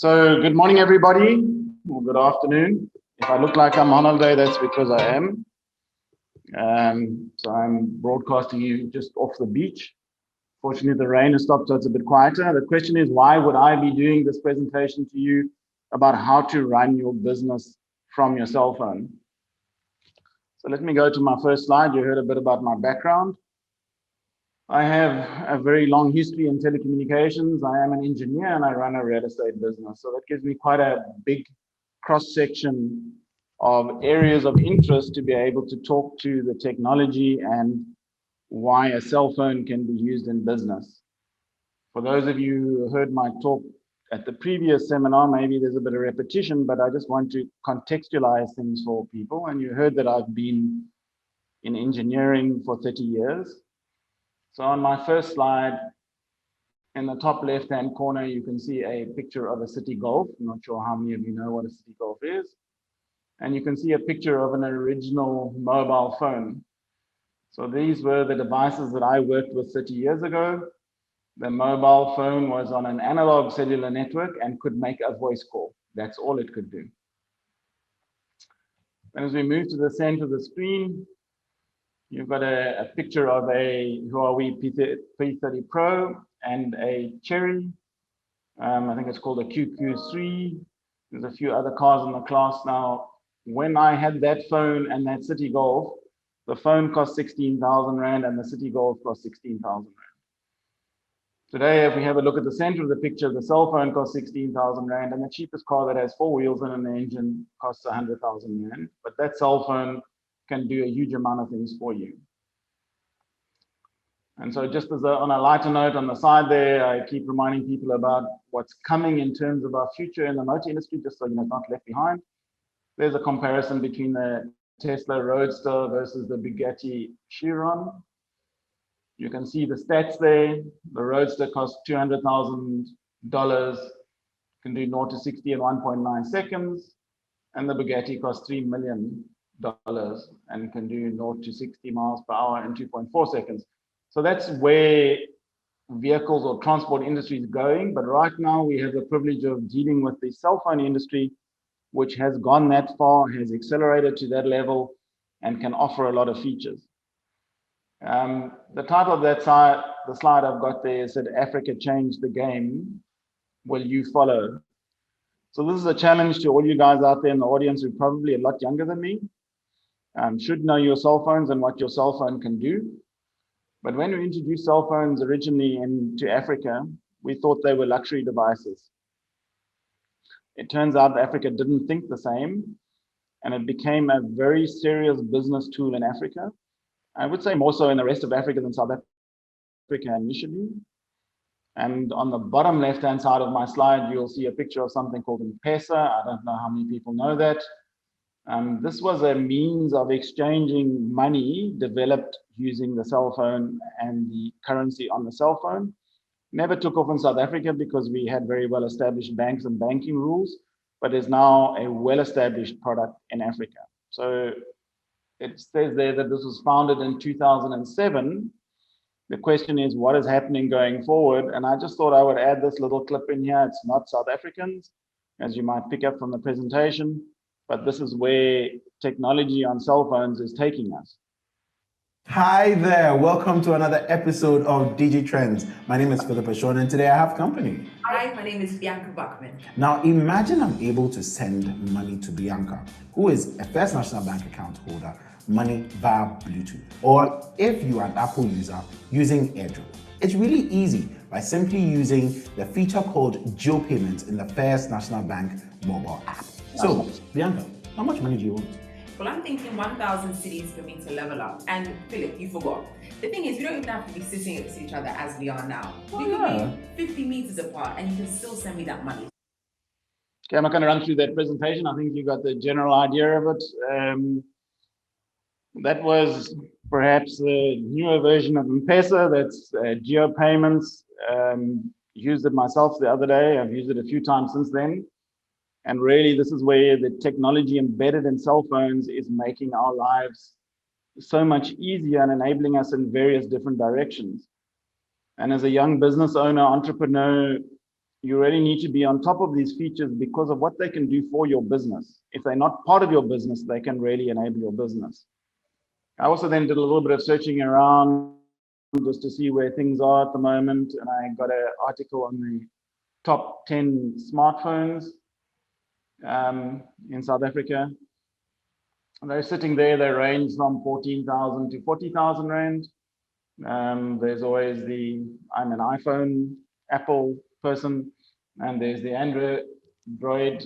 So good morning, everybody, or good afternoon. If I look like I'm on holiday, that's because I am. So I'm broadcasting you just off the beach. Fortunately, the rain has stopped, so it's a bit quieter. The question is, why would I be doing this presentation to you about how to run your business from your cell phone? So let me go to my first slide. You heard a bit about my background. I have a very long history in telecommunications. I am an engineer and I run a real estate business. So that gives me quite a big cross section of areas of interest to be able to talk to the technology and why a cell phone can be used in business. For those of you who heard my talk at the previous seminar, maybe there's a bit of repetition, but I just want to contextualize things for people. And you heard that I've been in engineering for 30 years. So on my first slide, in the top left-hand corner, you can see a picture of a City Golf. I'm not sure how many of you know what a City Golf is. And you can see a picture of an original mobile phone. So these were the devices that I worked with 30 years ago. The mobile phone was on an analog cellular network and could make a voice call. That's all it could do. And as we move to the center of the screen, you've got a picture of a Huawei P30 Pro and a Cherry. I think it's called a QQ3. There's a few other cars in the class now. When I had that phone and that City Golf, the phone cost 16,000 Rand and the City Golf cost 16,000 Rand. Today, if we have a look at the center of the picture, the cell phone costs 16,000 Rand and the cheapest car that has 4 wheels and an engine costs 100,000 Rand. But that cell phone can do a huge amount of things for you. And so just as on a lighter note on the side there, I keep reminding people about what's coming in terms of our future in the motor industry, just so you know it's not left behind. There's a comparison between the Tesla Roadster versus the Bugatti Chiron. You can see the stats there. The Roadster costs $200,000, can do 0 to 60 in 1.9 seconds, and the Bugatti costs $3 million and can do 0 to 60 miles per hour in 2.4 seconds. So that's where vehicles or transport industry is going. But right now we have the privilege of dealing with the cell phone industry, which has gone that far, has accelerated to that level, and can offer a lot of features. The title of that slide, the slide I've got there, said, Africa changed the game. Will you follow? So this is a challenge to all you guys out there in the audience who are probably a lot younger than me. Should know your cell phones and what your cell phone can do. But when we introduced cell phones originally into Africa, we thought they were luxury devices. It turns out Africa didn't think the same, and it became a very serious business tool in Africa. I would say more so in the rest of Africa than South Africa initially. And on the bottom left-hand side of my slide, you'll see a picture of something called M-Pesa. I don't know how many people know that. This was a means of exchanging money developed using the cell phone and the currency on the cell phone. Never took off in South Africa because we had very well-established banks and banking rules, but is now a well-established product in Africa. So it says there that this was founded in 2007. The question is, what is happening going forward? And I just thought I would add this little clip in here. It's not South Africans, as you might pick up from the presentation, but this is where technology on cell phones is taking us. Hi there, welcome to another episode of DG Trends. My name is Philip Ashon and today I have company. Hi, my name is Bianca Bachman. Now imagine I'm able to send money to Bianca, who is a First National Bank account holder, money via Bluetooth. Or if you are an Apple user, using AirDrop. It's really easy by simply using the feature called Geo Payments in the First National Bank mobile app. So, Bianca, how much money do you want? Well, I'm thinking 1,000 cities for me to level up. And Philip, you forgot. The thing is, we don't even have to be sitting next to each other as we are now. We could be 50 meters apart and you can still send me that money. Okay, I'm not going to run through that presentation. I think you got the general idea of it. That was perhaps a newer version of M-Pesa. That's Geo Payments. Used it myself the other day. I've used it a few times since then. And really, this is where the technology embedded in cell phones is making our lives so much easier and enabling us in various different directions. And as a young business owner, entrepreneur, you really need to be on top of these features because of what they can do for your business. If they're not part of your business, they can really enable your business. I also then did a little bit of searching around just to see where things are at the moment. And I got an article on the top 10 smartphones in South Africa. And they're sitting there, they range from 14,000 to 40,000 Rand. There's always I'm an iPhone, Apple person, and there's the Android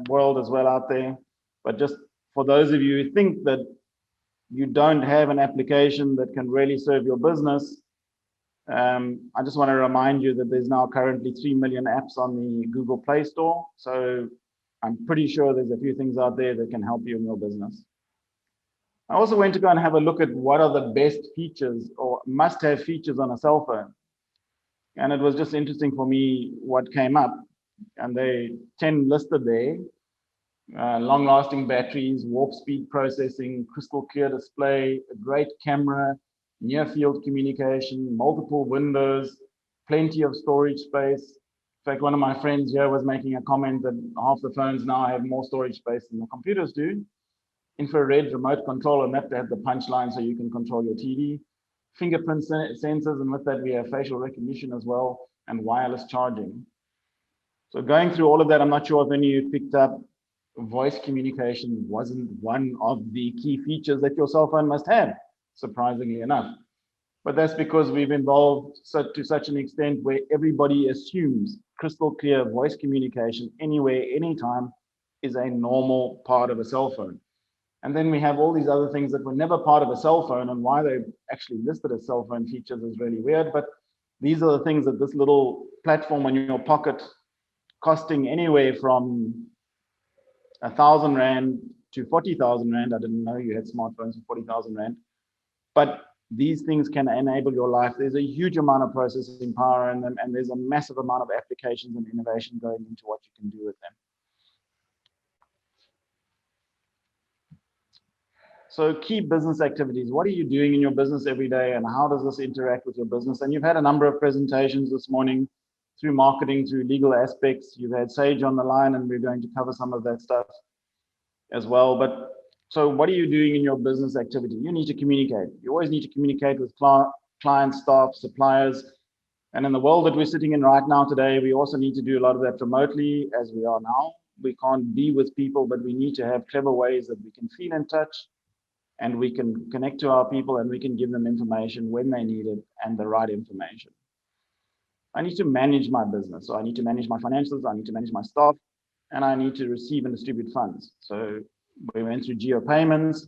world as well out there. But just for those of you who think that you don't have an application that can really serve your business, I just want to remind you that there's now currently 3 million apps on the Google Play Store. So I'm pretty sure there's a few things out there that can help you in your business. I also went to go and have a look at what are the best features or must-have features on a cell phone. And it was just interesting for me what came up. And they 10 listed there. Long-lasting batteries, warp speed processing, crystal clear display, a great camera, near field communication, multiple windows, plenty of storage space. In fact, one of my friends here was making a comment that half the phones now have more storage space than the computers do. Infrared remote control, and that had the punchline so you can control your TV. Fingerprint sensors, and with that we have facial recognition as well, and wireless charging. So going through all of that, I'm not sure if any of you picked up, voice communication wasn't one of the key features that your cell phone must have, surprisingly enough. But that's because we've evolved to such an extent where everybody assumes crystal clear voice communication anywhere, anytime is a normal part of a cell phone. And then we have all these other things that were never part of a cell phone, and why they actually listed as cell phone features is really weird. But these are the things that this little platform in your pocket, costing anywhere from 1,000 Rand to 40,000 Rand. I didn't know you had smartphones for 40,000 Rand. But these things can enable your life. There's a huge amount of processing power in them, and there's a massive amount of applications and innovation going into what you can do with them. So key business activities. What are you doing in your business every day, and how does this interact with your business? And you've had a number of presentations this morning through marketing, through legal aspects. You've had Sage on the line, and we're going to cover some of that stuff as well. But so what are you doing in your business activity? You need to communicate. You always need to communicate with clients, staff, suppliers. And in the world that we're sitting in right now today, we also need to do a lot of that remotely as we are now. We can't be with people, but we need to have clever ways that we can feel in touch, and we can connect to our people, and we can give them information when they need it, and the right information. I need to manage my business. So I need to manage my finances, I need to manage my staff, and I need to receive and distribute funds. So we went through geo payments,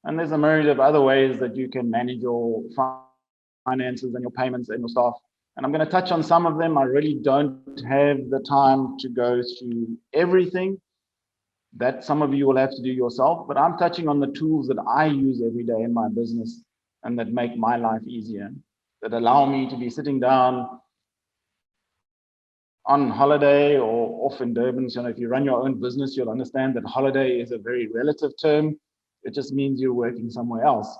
and there's a myriad of other ways that you can manage your finances and your payments and your staff. And I'm going to touch on some of them. I really don't have the time to go through everything. That some of you will have to do yourself, but I'm touching on the tools that I use every day in my business and that make my life easier, that allow me to be sitting down on holiday or off in Durban. So if you run your own business, you'll understand that holiday is a very relative term. It just means you're working somewhere else.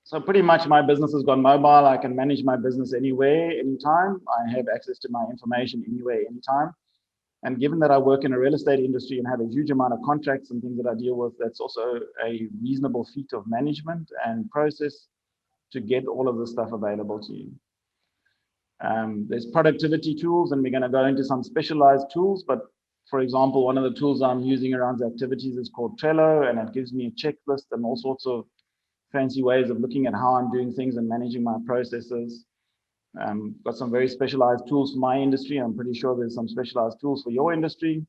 So pretty much my business has gone mobile. I can manage my business anywhere, anytime. I have access to my information anywhere, anytime. And given that I work in a real estate industry and have a huge amount of contracts and things that I deal with, that's also a reasonable feat of management and process to get all of this stuff available to you. There's productivity tools, and we're going to go into some specialized tools. But for example, one of the tools I'm using around the activities is called Trello, and it gives me a checklist and all sorts of fancy ways of looking at how I'm doing things and managing my processes. Got some very specialized tools for my industry. I'm pretty sure there's some specialized tools for your industry.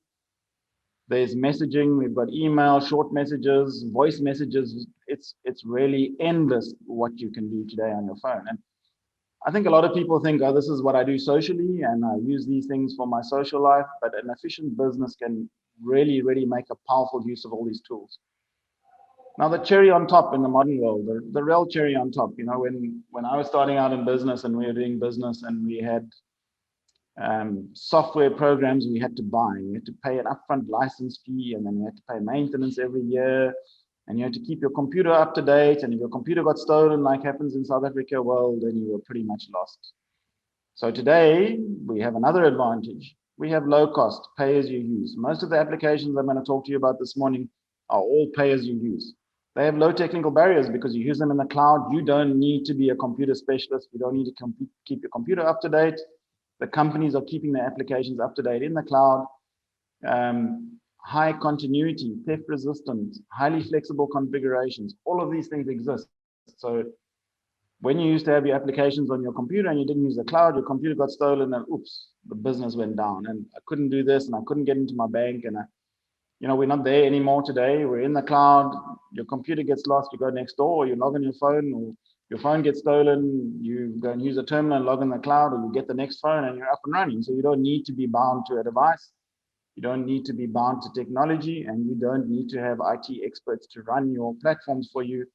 There's messaging. We've got email, short messages, voice messages. It's really endless what you can do today on your phone. And I think a lot of people think, oh, this is what I do socially, and I use these things for my social life. But an efficient business can really, really make a powerful use of all these tools. Now, the cherry on top in the modern world, the real cherry on top, you know, when I was starting out in business and we were doing business and we had software programs we had to buy. You had to pay an upfront license fee, and then you had to pay maintenance every year, and you had to keep your computer up to date. And if your computer got stolen, like happens in South Africa, well, then you were pretty much lost. So today we have another advantage. We have low cost, pay as you use. Most of the applications I'm going to talk to you about this morning are all pay as you use. They have low technical barriers because you use them in the cloud. You don't need to be a computer specialist. You don't need to keep your computer up to date. The companies are keeping their applications up to date in the cloud. High continuity, theft resistant, highly flexible configurations. All of these things exist. So when you used to have your applications on your computer and you didn't use the cloud, your computer got stolen and oops, the business went down and I couldn't do this and I couldn't get into my bank and we're not there anymore today. We're in the cloud. Your computer gets lost, you go next door, or you log on your phone, or your phone gets stolen, you go and use a terminal and log in the cloud, or you get the next phone and you're up and running. So you don't need to be bound to a device. You don't need to be bound to technology, and you don't need to have IT experts to run your platforms for you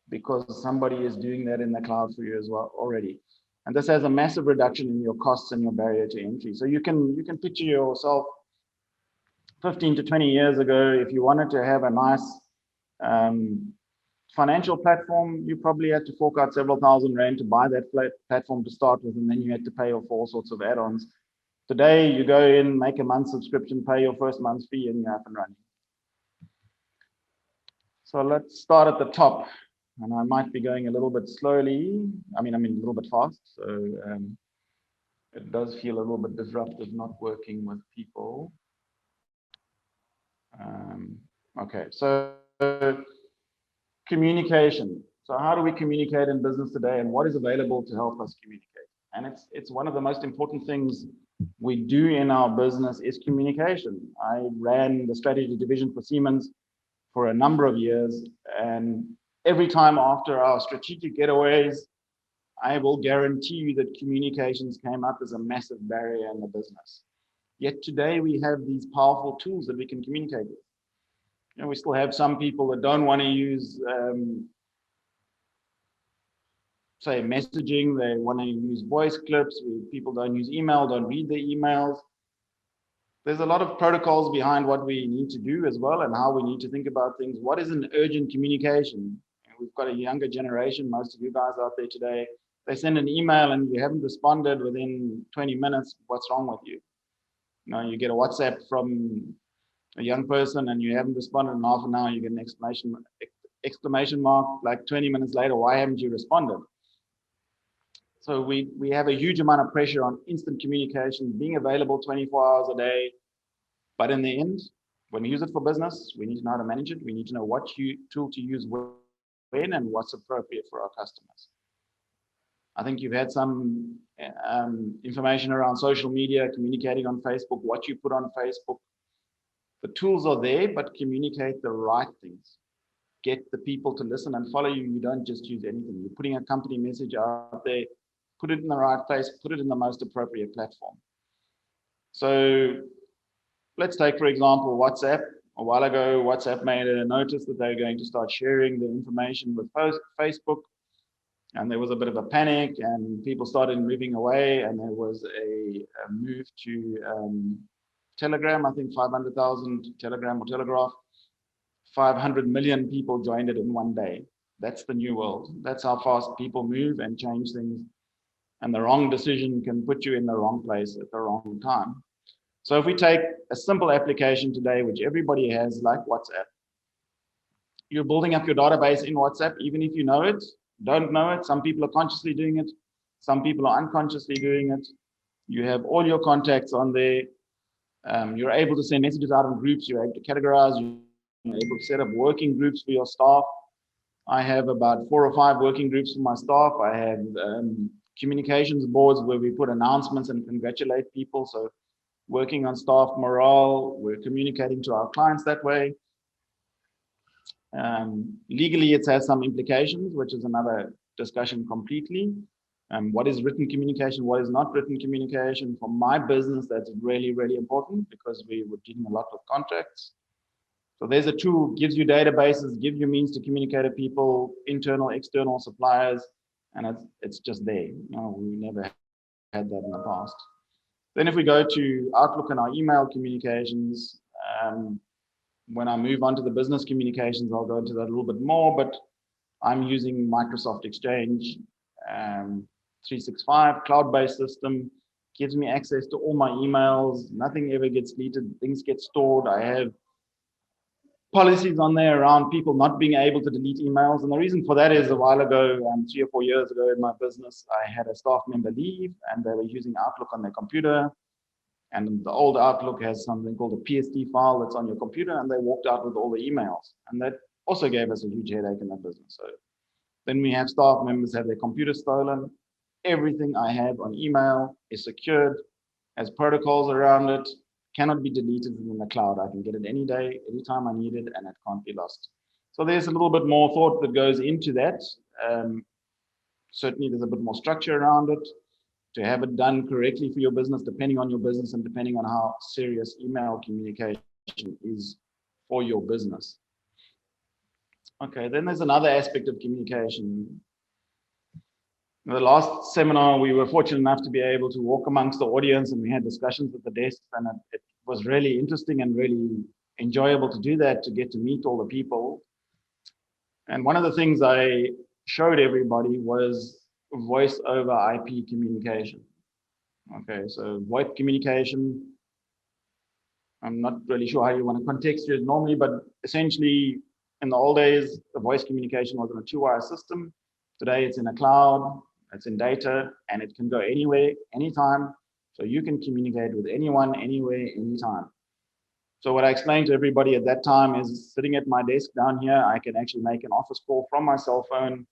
because somebody is doing that in the cloud for you as well already. And this has a massive reduction in your costs and your barrier to entry. So you can picture yourself 15 to 20 years ago, if you wanted to have a nice financial platform, you probably had to fork out several thousand rand to buy that platform to start with, and then you had to pay for all sorts of add-ons. Today, you go in, make a month subscription, pay your first month's fee, and you're up and running. So let's start at the top, and I might be going a little bit slowly. I mean a little bit fast, so it does feel a little bit disruptive not working with people. Okay, so communication. So how do we communicate in business today, and what is available to help us communicate? And it's one of the most important things we do in our business is communication. I ran the strategy division for Siemens for a number of years, and every time after our strategic getaways, I will guarantee you that communications came up as a massive barrier in the business. Yet today we have these powerful tools that we can communicate with. We still have some people that don't want to use say messaging, they want to use voice clips. People don't use email, don't read the emails. There's a lot of protocols behind what we need to do as well and how we need to think about things. What is an urgent communication? We've got a younger generation, most of you guys out there today, they send an email and you haven't responded within 20 minutes, what's wrong with you? You get a WhatsApp from a young person and you haven't responded in half an hour, you get an exclamation mark, like 20 minutes later, why haven't you responded? So we have a huge amount of pressure on instant communication, being available 24 hours a day. But in the end, when we use it for business, we need to know how to manage it. We need to know what tool to use when and what's appropriate for our customers. I think you've had some information around social media, communicating on Facebook, what you put on Facebook. The tools are there, but communicate the right things. Get the people to listen and follow you. You don't just use anything. You're putting a company message out there, put it in the right place, put it in the most appropriate platform. So let's take, for example, WhatsApp. A while ago, WhatsApp made a notice that they're going to start sharing the information with Facebook. And there was a bit of a panic and people started moving away, and there was a move to Telegram. I think 500,000 Telegram or Telegraph. 500 million people joined it in one day. That's the new world. That's how fast people move and change things. And the wrong decision can put you in the wrong place at the wrong time. So if we take a simple application today, which everybody has, like WhatsApp, you're building up your database in WhatsApp, even if you know it, don't know it. Some people are consciously doing it. Some people are unconsciously doing it. You have all your contacts on there. You're able to send messages out in groups. You're able to categorize. You're able to set up working groups for your staff. I have about 4 or 5 working groups for my staff. I have communications boards where we put announcements and congratulate people. So working on staff morale, we're communicating to our clients that way. Legally, it has some implications, which is another discussion completely. What is written communication? What is not written communication? For my business, that's really, really important because we were dealing a lot with contracts. So there's a tool, gives you databases, gives you means to communicate with people, internal, external suppliers, and it's just there. We never had that in the past. Then if we go to Outlook and our email communications, when I move on to the business communications, I'll go into that a little bit more, but I'm using Microsoft Exchange. 365 cloud-based system, gives me access to all my emails. Nothing ever gets deleted. Things get stored. I have policies on there around people not being able to delete emails. And the reason for that is a while ago, 3 or 4 years ago in my business, I had a staff member leave and they were using Outlook on their computer. And the old Outlook has something called a PSD file that's on your computer, and they walked out with all the emails. And that also gave us a huge headache in that business. So then we have staff members have their computer stolen. Everything I have on email is secured, has protocols around it, cannot be deleted in the cloud. I can get it any day, anytime I need it, and it can't be lost. So there's a little bit more thought that goes into that. Certainly there's a bit more structure around it to have it done correctly for your business, depending on your business and depending on how serious email communication is for your business. Okay, then there's another aspect of communication. In the last seminar, we were fortunate enough to be able to walk amongst the audience and we had discussions at the desks, and it was really interesting and really enjoyable to do that, to get to meet all the people. And one of the things I showed everybody was voice over IP communication. Okay, so VoIP communication, I'm not really sure how you want to contextualize it normally, but essentially in the old days, the voice communication was in a 2-wire system. Today it's in a cloud, it's in data, and it can go anywhere, anytime. So you can communicate with anyone, anywhere, anytime. So what I explained to everybody at that time is, sitting at my desk down here, I can actually make an office call from my cell phone,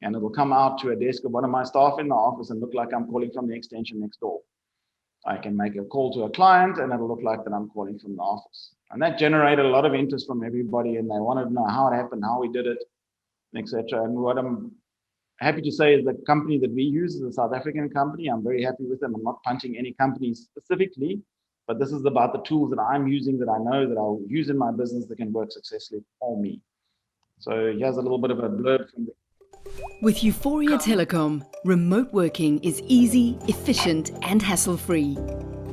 and it will come out to a desk of one of my staff in the office and look like I'm calling from the extension next door. I can make a call to a client and it'll look like that I'm calling from the office. And that generated a lot of interest from everybody, and they wanted to know how it happened, how we did it, etc. And what I'm happy to say is the company that we use is a South African company. I'm very happy with them. I'm not punching any companies specifically, but this is about the tools that I'm using, that I know that I'll use in my business that can work successfully for me. So here's a little bit of a blurb from the With Euphoria Telecom, remote working is easy, efficient and hassle-free.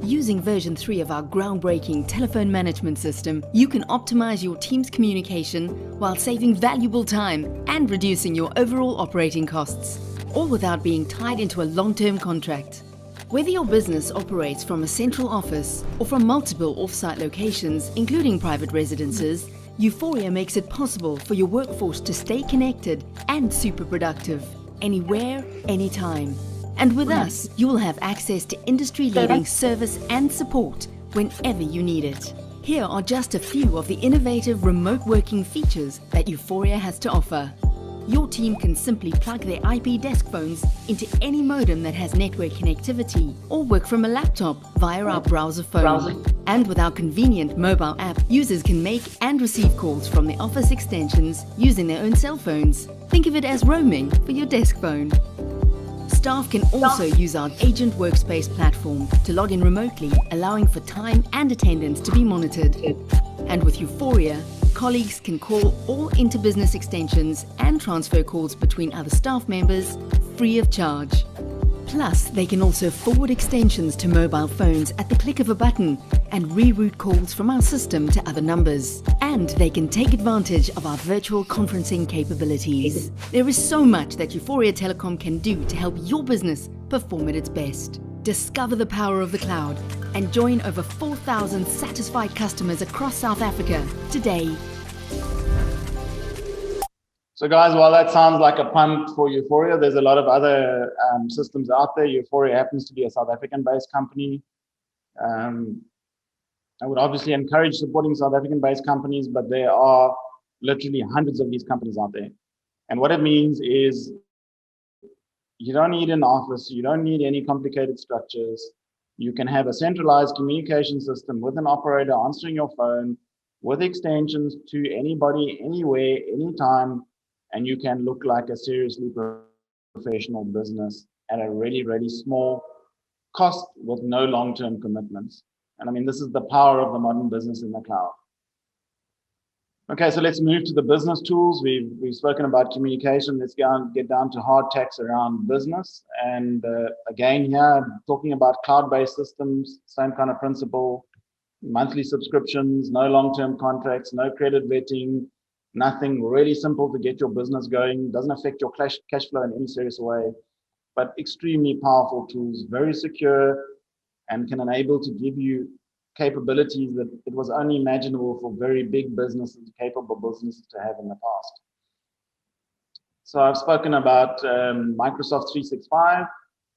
Using version 3 of our groundbreaking telephone management system, you can optimize your team's communication while saving valuable time and reducing your overall operating costs, all without being tied into a long-term contract. Whether your business operates from a central office or from multiple off-site locations, including private residences, Euphoria makes it possible for your workforce to stay connected and super productive, anywhere, anytime. And with us, you will have access to industry-leading service and support whenever you need it. Here are just a few of the innovative remote working features that Euphoria has to offer. Your team can simply plug their IP desk phones into any modem that has network connectivity, or work from a laptop via our browser phone. And with our convenient mobile app, users can make and receive calls from the office extensions using their own cell phones. Think of it as roaming for your desk phone. Staff can also use our Agent Workspace platform to log in remotely, allowing for time and attendance to be monitored. And with Euphoria, colleagues can call all inter-business extensions and transfer calls between other staff members free of charge. Plus, they can also forward extensions to mobile phones at the click of a button and reroute calls from our system to other numbers. And they can take advantage of our virtual conferencing capabilities. There is so much that Euphoria Telecom can do to help your business perform at its best. Discover the power of the cloud and join over 4,000 satisfied customers across South Africa today. So guys, while that sounds like a punt for Euphoria, there's a lot of other systems out there. Euphoria happens to be a South African-based company. I would obviously encourage supporting South African-based companies, but there are literally hundreds of these companies out there. And what it means is you don't need an office, you don't need any complicated structures. You can have a centralized communication system with an operator answering your phone, with extensions to anybody, anywhere, anytime, and you can look like a seriously professional business at a really, really small cost with no long-term commitments. And I mean, this is the power of the modern business in the cloud. Okay, so let's move to the business tools. We've spoken about communication. Let's get down to hard tacks around business. And again, here, talking about cloud-based systems, same kind of principle, monthly subscriptions, no long-term contracts, no credit vetting, nothing, really simple to get your business going. Doesn't affect your cash flow in any serious way. but extremely powerful tools, very secure, and can enable to give you capabilities that it was only imaginable for very big businesses, capable businesses to have in the past. So I've spoken about Microsoft 365.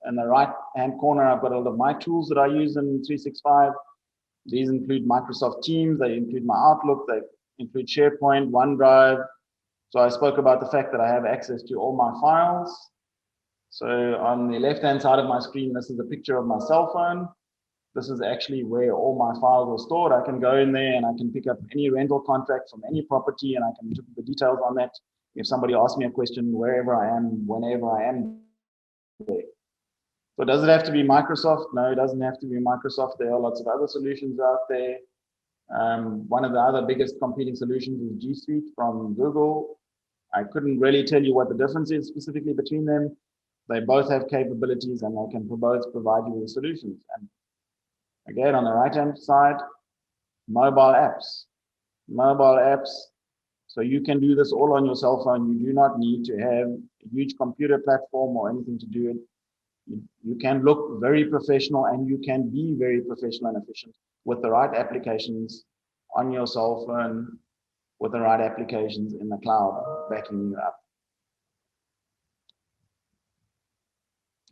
In the right-hand corner, I've got all of my tools that I use in 365. These include Microsoft Teams, they include my Outlook, they include SharePoint, OneDrive. So I spoke about the fact that I have access to all my files. So on the left-hand side of my screen, this is a picture of my cell phone. This is actually where all my files are stored. I can go in there and I can pick up any rental contract from any property and I can look at the details on that. If somebody asks me a question, wherever I am, whenever I am there. So does it have to be Microsoft? No, it doesn't have to be Microsoft. There are lots of other solutions out there. One of the other biggest competing solutions is G Suite from Google. I couldn't really tell you what the difference is specifically between them. They both have capabilities and they can both provide you with solutions. And again, on the right-hand side, mobile apps. Mobile apps. So you can do this all on your cell phone. You do not need to have a huge computer platform or anything to do it. You can look very professional and you can be very professional and efficient with the right applications on your cell phone, with the right applications in the cloud backing you up.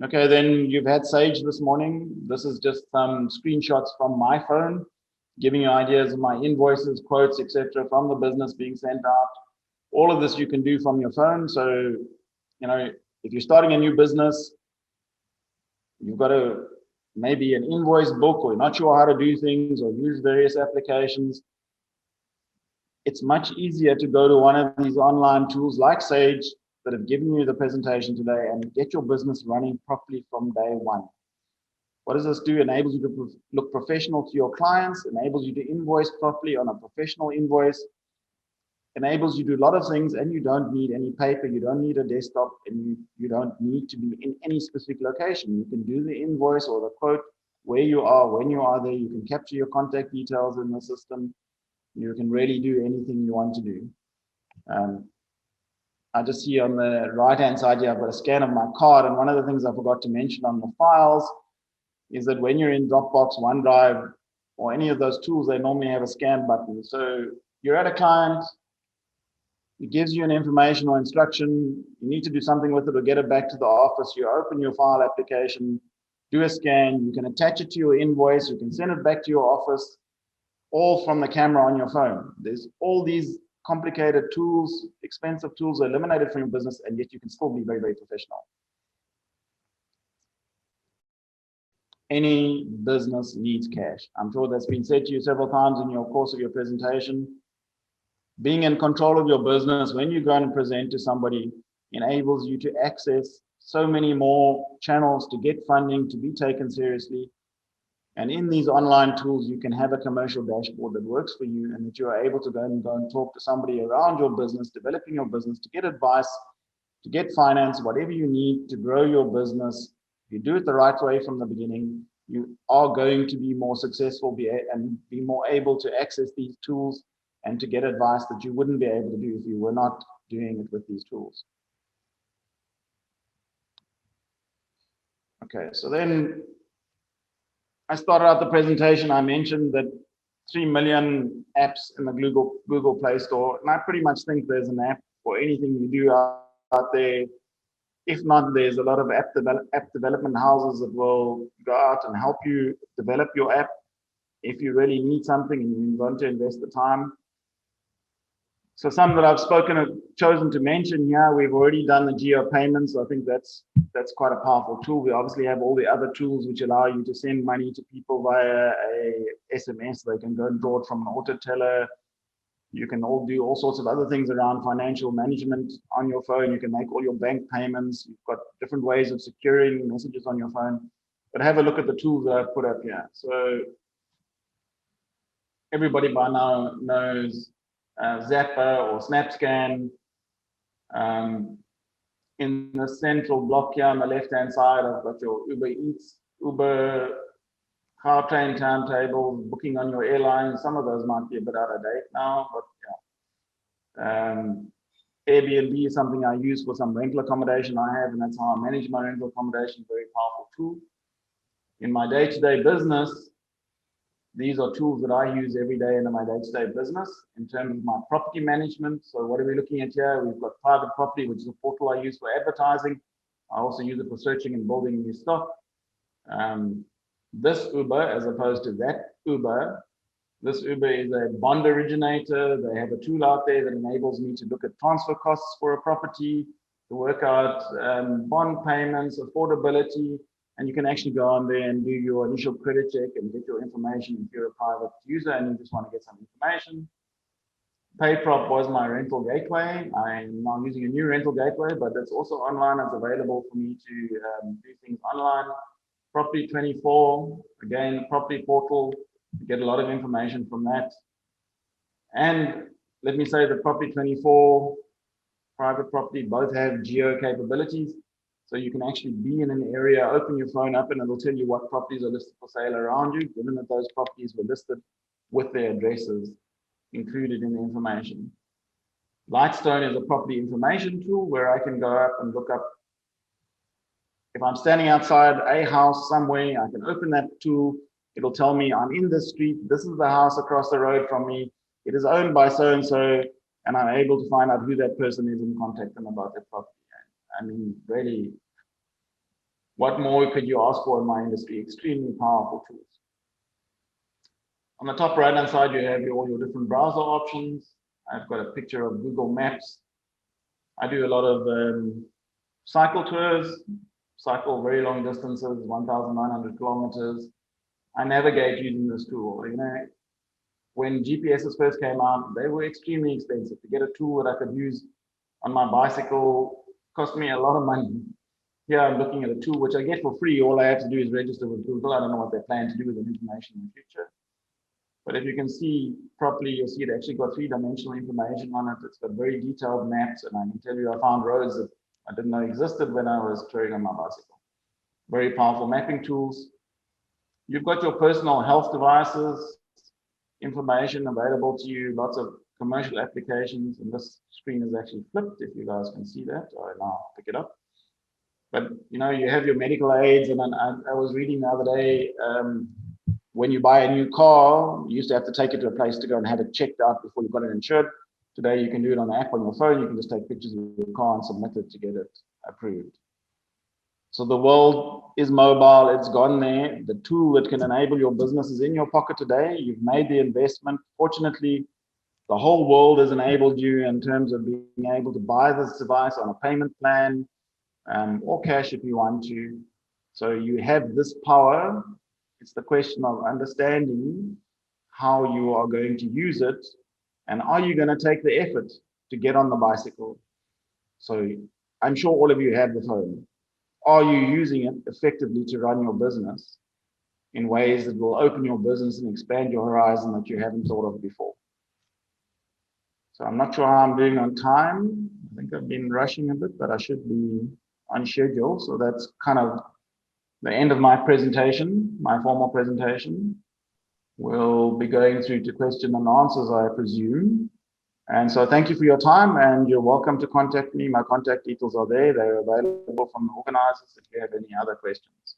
Okay, then you've had Sage this morning. This is just some screenshots from my phone, giving you ideas of my invoices, quotes, etc., from the business being sent out. All of this you can do from your phone. So, you know, if you're starting a new business, you've got maybe an invoice book, or you're not sure how to do things, or use various applications. It's much easier to go to one of these online tools like Sage that have given you the presentation today and get your business running properly from day one. What does this do? It enables you to look professional to your clients, enables you to invoice properly on a professional invoice, enables you to do a lot of things, and you don't need any paper, you don't need a desktop, and you don't need to be in any specific location. You can do the invoice or the quote where you are, when you are there. You can capture your contact details in the system. You can really do anything you want to do. I just see on the right-hand side here, I've got a scan of my card, and one of the things I forgot to mention on the files is that when you're in Dropbox, OneDrive, or any of those tools, they normally have a scan button. So you're at a client, it gives you an information or instruction, you need to do something with it or get it back to the office. You open your file application, do a scan, you can attach it to your invoice, you can send it back to your office, all from the camera on your phone. There's all these complicated tools, expensive tools are eliminated from your business, and yet you can still be very, very professional. Any business needs cash. I'm sure that's been said to you several times in your course of your presentation. Being in control of your business when you go and present to somebody enables you to access so many more channels to get funding, to be taken seriously. And in these online tools, you can have a commercial dashboard that works for you and that you are able to go and talk to somebody around your business, developing your business, to get advice, to get finance, whatever you need to grow your business. If you do it the right way from the beginning, you are going to be more successful and be more able to access these tools and to get advice that you wouldn't be able to do if you were not doing it with these tools. Okay, so then I started out the presentation, I mentioned that 3 million apps in the Google Play Store, and I pretty much think there's an app for anything you do out there. If not, there's a lot of app development houses that will go out and help you develop your app if you really need something and you want to invest the time. So some that I've chosen to mention here, we've already done the geo payments. I think that's quite a powerful tool. We obviously have all the other tools which allow you to send money to people via a SMS. They can go and draw it from an auto teller. You can do all sorts of other things around financial management on your phone. You can make all your bank payments. You've got different ways of securing messages on your phone. But have a look at the tools that I've put up here. So everybody by now knows Zapper or SnapScan. In the central block here on the left-hand side, I've got your Uber Eats, Uber, car train timetables, booking on your airline. Some of those might be a bit out of date now, but yeah. Airbnb is something I use for some rental accommodation I have, and that's how I manage my rental accommodation. Very powerful tool. In my day-to-day business, these are tools that I use every day in my day-to-day business in terms of my property management. So what are we looking at here? We've got private property, which is a portal I use for advertising. I also use it for searching and building new stock. This Uber, as opposed to that Uber, this Uber is a bond originator. They have a tool out there that enables me to look at transfer costs for a property, to work out bond payments, affordability, and you can actually go on there and do your initial credit check and get your information if you're a private user and you just want to get some information. PayProp was my rental gateway. I'm now using a new rental gateway, but it's also online. It's available for me to do things online. Property 24, again, property portal. You get a lot of information from that. And let me say that Property 24, private property, both have geo capabilities. So you can actually be in an area, open your phone up, and it'll tell you what properties are listed for sale around you, given that those properties were listed with their addresses included in the information. Lightstone is a property information tool where I can go up and look up. If I'm standing outside a house somewhere, I can open that tool. It'll tell me I'm in this street. This is the house across the road from me. It is owned by so-and-so, and I'm able to find out who that person is and contact them about that property. I mean, really, what more could you ask for in my industry? Extremely powerful tools. On the top right-hand side, you have all your different browser options. I've got a picture of Google Maps. I do a lot of cycle tours, cycle very long distances, 1,900 kilometers. I navigate using this tool. You know, when GPSs first came out, they were extremely expensive. To get a tool that I could use on my bicycle cost me a lot of money. Here I'm looking at a tool which I get for free. All I have to do is register with Google. I don't know what they plan to do with the information in the future. But if you can see properly, you'll see it actually got three-dimensional information on it. It's got very detailed maps, and I can tell you I found roads that I didn't know existed when I was touring on my bicycle. Very powerful mapping tools. You've got your personal health devices, information available to you, lots of commercial applications, and this screen is actually flipped if you guys can see that. So now pick it up. But you know, you have your medical aids, and I was reading the other day, when you buy a new car, you used to have to take it to a place to go and have it checked out before you got it insured. Today you can do it on the app on your phone. You can just take pictures of your car and submit it to get it approved. So the world is mobile, it's gone there. The tool that can enable your business is in your pocket today. You've made the investment. Fortunately, the whole world has enabled you in terms of being able to buy this device on a payment plan, or cash if you want to. So you have this power. It's the question of understanding how you are going to use it, and are you going to take the effort to get on the bicycle? So I'm sure all of you have the phone. Are you using it effectively to run your business in ways that will open your business and expand your horizon that you haven't thought of before? So I'm not sure how I'm doing on time. I think I've been rushing a bit, but I should be on schedule. So that's kind of the end of my presentation, my formal presentation. We'll be going through to question and answers, I presume. And so thank you for your time, and you're welcome to contact me. My contact details are there. They're available from the organizers if you have any other questions.